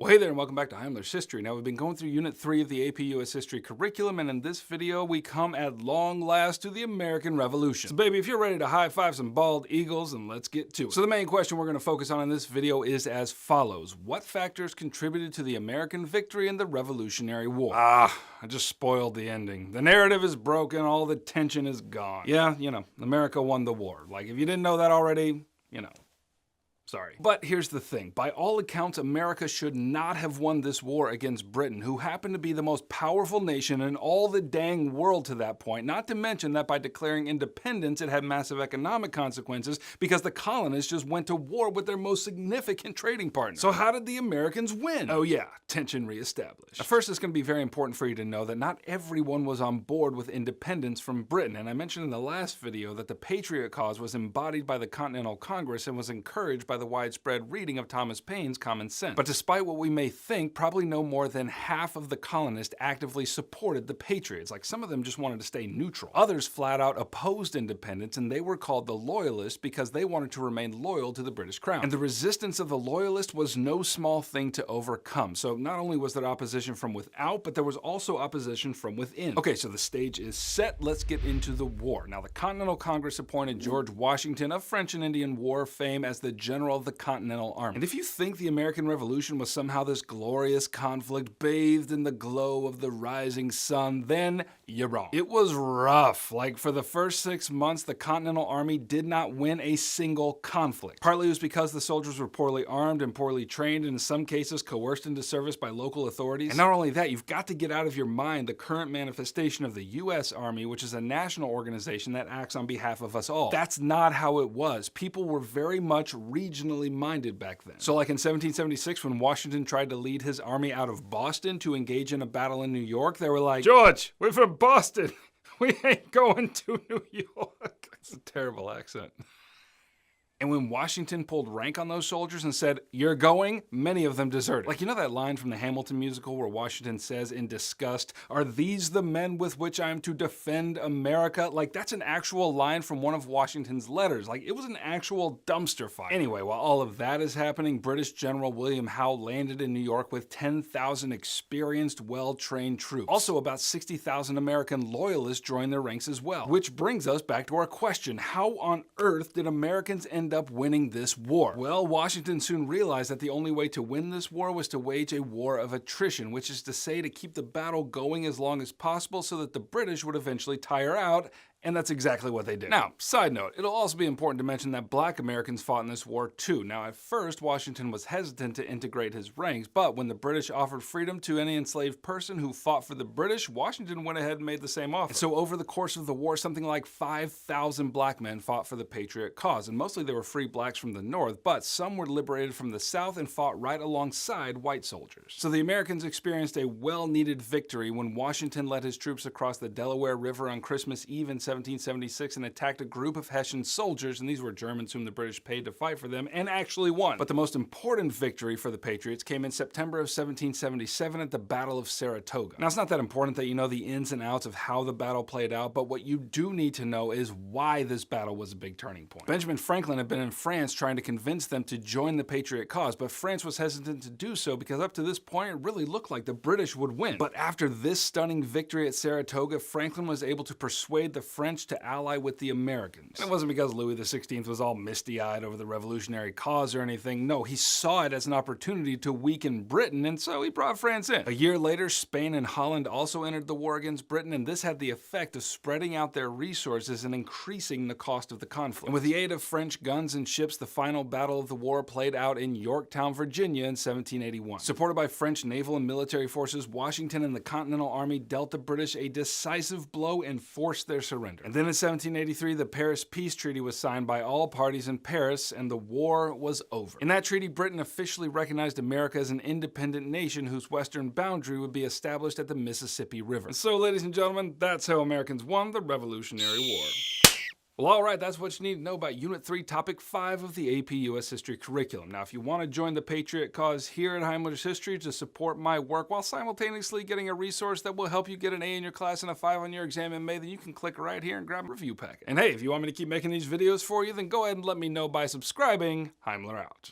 Well, hey there, and welcome back to Heimler's History. Now, we've been going through Unit 3 of the AP US History curriculum, and in this video, we come at long last to the American Revolution. So, baby, if you're ready to high-five some bald eagles, then let's get to it. So, the main question we're going to focus on in this video is as follows. What factors contributed to the American victory in the Revolutionary War? I just spoiled the ending. The narrative is broken, all the tension is gone. Yeah, America won the war. Like, if you didn't know that already, sorry. But here's the thing. By all accounts, America should not have won this war against Britain, who happened to be the most powerful nation in all the dang world to that point, not to mention that by declaring independence, it had massive economic consequences because the colonists just went to war with their most significant trading partner. So how did the Americans win? Oh yeah, tension reestablished. Now, first, it's going to be very important for you to know that not everyone was on board with independence from Britain, and I mentioned in the last video that the Patriot cause was embodied by the Continental Congress and was encouraged by the widespread reading of Thomas Paine's Common Sense. But despite what we may think, probably no more than half of the colonists actively supported the Patriots. Like, some of them just wanted to stay neutral. Others flat out opposed independence, and they were called the Loyalists because they wanted to remain loyal to the British Crown. And the resistance of the Loyalists was no small thing to overcome. So not only was there opposition from without, but there was also opposition from within. Okay, so the stage is set. Let's get into the war. Now, the Continental Congress appointed George Washington of French and Indian War fame as the general of the Continental Army. And if you think the American Revolution was somehow this glorious conflict bathed in the glow of the rising sun, then you're wrong. It was rough. Like, for the first 6 months, the Continental Army did not win a single conflict. Partly it was because the soldiers were poorly armed and poorly trained, and in some cases coerced into service by local authorities. And not only that, you've got to get out of your mind the current manifestation of the U.S. Army, which is a national organization that acts on behalf of us all. That's not how it was. People were very much regionally minded back then. So like in 1776, when Washington tried to lead his army out of Boston to engage in a battle in New York, they were like, "George, we're from Boston. We ain't going to New York." It's a terrible accent. And when Washington pulled rank on those soldiers and said, "You're going," many of them deserted. Like, that line from the Hamilton musical where Washington says in disgust, "Are these the men with which I am to defend America?" Like, that's an actual line from one of Washington's letters. Like, it was an actual dumpster fire. Anyway, while all of that is happening, British General William Howe landed in New York with 10,000 experienced, well-trained troops. Also, about 60,000 American loyalists joined their ranks as well. Which brings us back to our question. How on earth did Americans end up winning this war? Well, Washington soon realized that the only way to win this war was to wage a war of attrition, which is to say to keep the battle going as long as possible so that the British would eventually tire out. And that's exactly what they did. Now, side note, it'll also be important to mention that black Americans fought in this war too. Now, at first, Washington was hesitant to integrate his ranks, but when the British offered freedom to any enslaved person who fought for the British, Washington went ahead and made the same offer. And so over the course of the war, something like 5,000 black men fought for the Patriot cause, and mostly they were free blacks from the North, but some were liberated from the South and fought right alongside white soldiers. So the Americans experienced a well-needed victory when Washington led his troops across the Delaware River on Christmas Eve in 1776 and attacked a group of Hessian soldiers, and these were Germans whom the British paid to fight for them, and actually won. But the most important victory for the Patriots came in September of 1777 at the Battle of Saratoga. Now, it's not that important that you know the ins and outs of how the battle played out, but what you do need to know is why this battle was a big turning point. Benjamin Franklin had been in France trying to convince them to join the Patriot cause, but France was hesitant to do so because up to this point, it really looked like the British would win. But after this stunning victory at Saratoga, Franklin was able to persuade the French to ally with the Americans. And it wasn't because Louis XVI was all misty-eyed over the revolutionary cause or anything. No, he saw it as an opportunity to weaken Britain, and so he brought France in. A year later, Spain and Holland also entered the war against Britain, and this had the effect of spreading out their resources and increasing the cost of the conflict. And with the aid of French guns and ships, the final battle of the war played out in Yorktown, Virginia in 1781. Supported by French naval and military forces, Washington and the Continental Army dealt the British a decisive blow and forced their surrender. And then in 1783, the Paris Peace Treaty was signed by all parties in Paris, and the war was over. In that treaty, Britain officially recognized America as an independent nation whose western boundary would be established at the Mississippi River. And so, ladies and gentlemen, that's how Americans won the Revolutionary War. Well, all right, that's what you need to know about Unit 3, Topic 5 of the AP US History curriculum. Now, if you want to join the Patriot cause here at Heimler's History to support my work while simultaneously getting a resource that will help you get an A in your class and a 5 on your exam in May, then you can click right here and grab a review packet. And hey, if you want me to keep making these videos for you, then go ahead and let me know by subscribing. Heimler out.